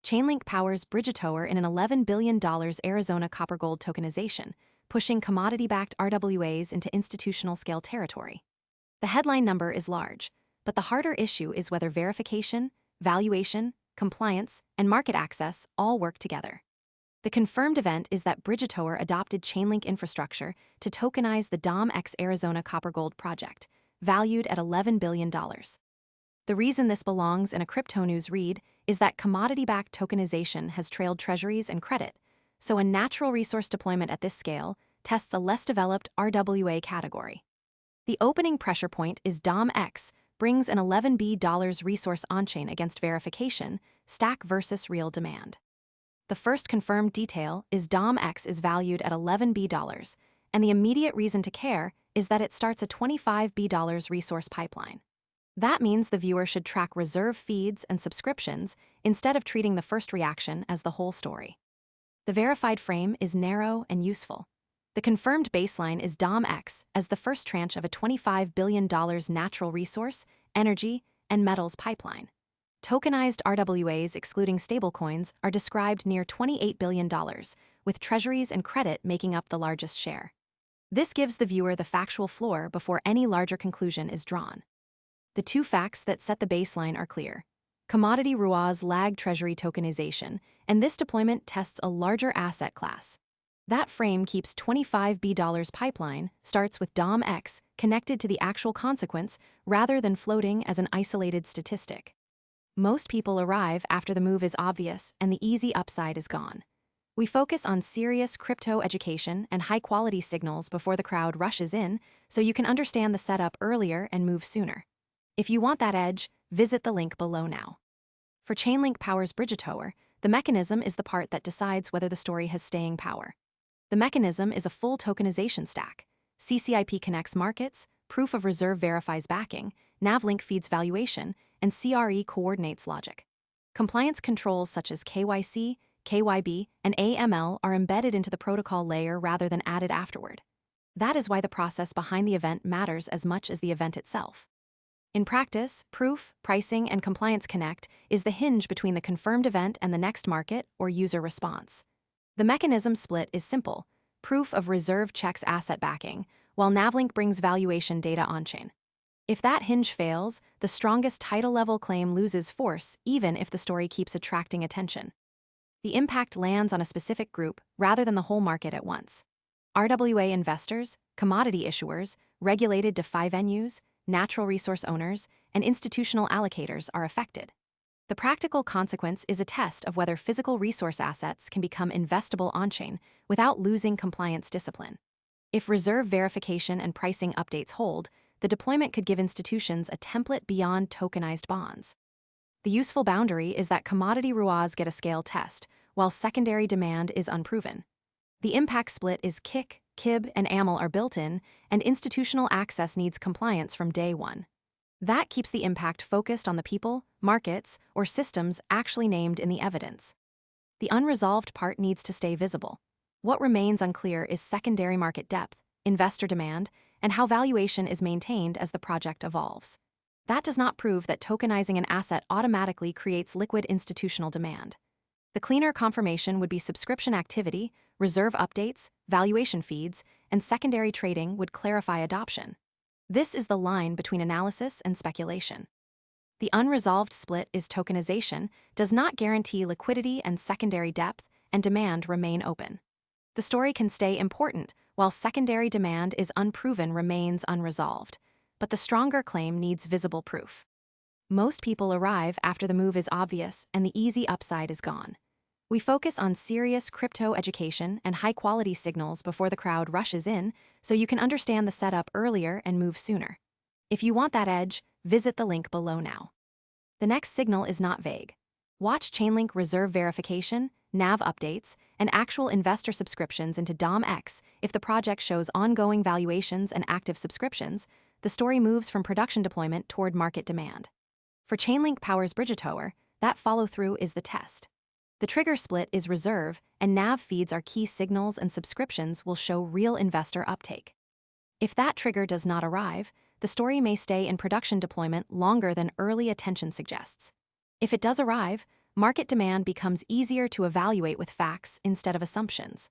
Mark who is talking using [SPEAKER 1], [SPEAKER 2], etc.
[SPEAKER 1] Chainlink powers Bridgetower in an $11 billion Arizona copper-gold tokenization, pushing commodity-backed RWAs into institutional-scale territory. The headline number is large, but the harder issue is whether verification, valuation, compliance, and market access all work together. The confirmed event is that Bridgetower adopted Chainlink infrastructure to tokenize the DOM-X Arizona copper-gold project, valued at $11 billion. The reason this belongs in a crypto news read is that commodity-backed tokenization has trailed treasuries and credit, so a natural resource deployment at this scale tests a less developed RWA category. The opening pressure point is DOM-X brings an $11 billion resource on-chain against verification, stack versus real demand. The first confirmed detail is DOM-X is valued at $11 billion, and the immediate reason to care is that it starts a $25 billion resource pipeline. That means the viewer should track reserve feeds and subscriptions instead of treating the first reaction as the whole story. The verified frame is narrow and useful. The confirmed baseline is DOM-X as the first tranche of a $25 billion natural resource, energy, and metals pipeline. Tokenized RWAs excluding stablecoins are described near $28 billion, with treasuries and credit making up the largest share. This gives the viewer the factual floor before any larger conclusion is drawn. The two facts that set the baseline are clear. Commodity RWAs lag treasury tokenization, and this deployment tests a larger asset class. That frame keeps $25 billion pipeline starts with DOM-X connected to the actual consequence rather than floating as an isolated statistic. Most people arrive after the move is obvious and the easy upside is gone. We focus on serious crypto education and high-quality signals before the crowd rushes in, so you can understand the setup earlier and move sooner. If you want that edge, visit the link below now. For Chainlink powers Bridgetower, the mechanism is the part that decides whether the story has staying power. The mechanism is a full tokenization stack. CCIP connects markets, proof of reserve verifies backing, NavLink feeds valuation, and CRE coordinates logic. Compliance controls such as KYC, KYB, and AML are embedded into the protocol layer rather than added afterward. That is why the process behind the event matters as much as the event itself. In practice, proof, pricing, and compliance connect is the hinge between the confirmed event and the next market or user response. The mechanism split is simple. Proof of reserve checks asset backing, while NavLink brings valuation data on-chain. If that hinge fails, the strongest title-level claim loses force even if the story keeps attracting attention. The impact lands on a specific group rather than the whole market at once. RWA investors, commodity issuers, regulated DeFi venues, natural resource owners, and institutional allocators are affected. The practical consequence is a test of whether physical resource assets can become investable on-chain without losing compliance discipline. If reserve verification and pricing updates hold, the deployment could give institutions a template beyond tokenized bonds. The useful boundary is that commodity RWAs get a scale test, while secondary demand is unproven. The impact split is KIC, KIB, and AML are built in, and institutional access needs compliance from day one. That keeps the impact focused on the people, markets, or systems actually named in the evidence. The unresolved part needs to stay visible. What remains unclear is secondary market depth, investor demand, and how valuation is maintained as the project evolves. That does not prove that tokenizing an asset automatically creates liquid institutional demand. The cleaner confirmation would be subscription activity, reserve updates, valuation feeds, and secondary trading would clarify adoption. This is the line between analysis and speculation. The unresolved split is tokenization does not guarantee liquidity and secondary depth, and demand remain open. The story can stay important while secondary demand is unproven remains unresolved, but the stronger claim needs visible proof. Most people arrive after the move is obvious and the easy upside is gone. We focus on serious crypto education and high-quality signals before the crowd rushes in, so you can understand the setup earlier and move sooner. If you want that edge, visit the link below now. The next signal is not vague. Watch Chainlink reserve verification, NAV updates, and actual investor subscriptions into DOM-X. If the project shows ongoing valuations and active subscriptions, the story moves from production deployment toward market demand. For Chainlink powers Bridgetower, that follow-through is the test. The trigger split is reserve, and NAV feeds are key signals and subscriptions will show real investor uptake. If that trigger does not arrive, the story may stay in production deployment longer than early attention suggests. If it does arrive, market demand becomes easier to evaluate with facts instead of assumptions.